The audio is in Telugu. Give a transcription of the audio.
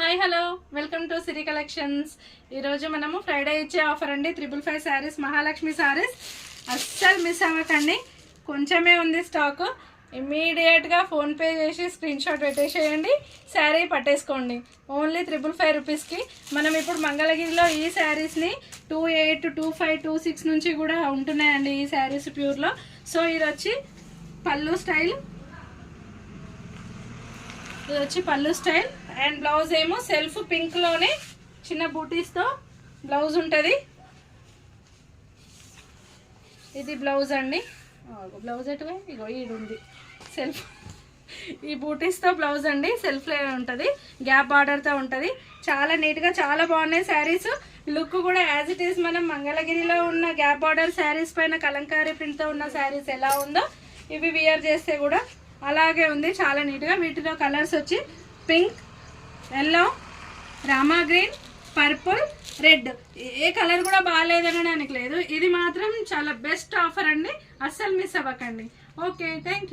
Hi hello welcome to Siri collections. ఈరోజు మనము ఫ్రైడే ఇచ్చే ఆఫర్ అండి 555 శారీస్, మహాలక్ష్మి శారీస్. అస్సలు మిస్ అవ్వకండి, కొంచెమే ఉంది స్టాక్. ఇమ్మీడియట్గా ఫోన్పే చేసి స్క్రీన్ షాట్ పెట్టేసేయండి, శారీ పట్టేసుకోండి. ఓన్లీ 555 రూపీస్కి. మనం ఇప్పుడు మంగళగిరిలో ఈ శారీస్ని 28, 25, 26 నుంచి కూడా ఉంటున్నాయండి ఈ శారీస్ ప్యూర్లో. సో ఇది వచ్చి పళ్ళు స్టైల్, ఇది వచ్చి పళ్ళు స్టైల్ అండ్ బ్లౌజ్ ఏమో సెల్ఫ్ పింక్ లోనే చిన్న బూటీస్ తో బ్లౌజ్ ఉంటుంది. ఇది బ్లౌజ్ అండి, బ్లౌజ్ ఎటువే ఇగో ఈడు ఉంది సెల్ఫ్. ఈ బూటీస్ తో బ్లౌజ్ అండి, సెల్ఫ్ లో ఉంటుంది, గ్యాప్ బార్డర్ తో ఉంటుంది. చాలా నీట్ గా చాలా బాగున్నాయి శారీస్. లుక్ కూడా యాజ్ ఇట్ ఈస్ మనం మంగళగిరిలో ఉన్న గ్యాప్ బార్డర్ శారీస్ పైన కలంకారీ ప్రింట్ తో ఉన్న శారీస్ ఎలా ఉందో ఇవి వియర్ చేస్తే కూడా అలాగే ఉంది, చాలా నీట్గా. వీటిలో కలర్స్ వచ్చి పింక్, ఎల్లో, రామా గ్రీన్, పర్పుల్, రెడ్. ఏ కలర్ కూడా బాగాలేదనడానికి లేదు, ఇది మాత్రం చాలా బెస్ట్ ఆఫర్ అండి, అస్సలు మిస్ అవ్వకండి. Okay, thank you.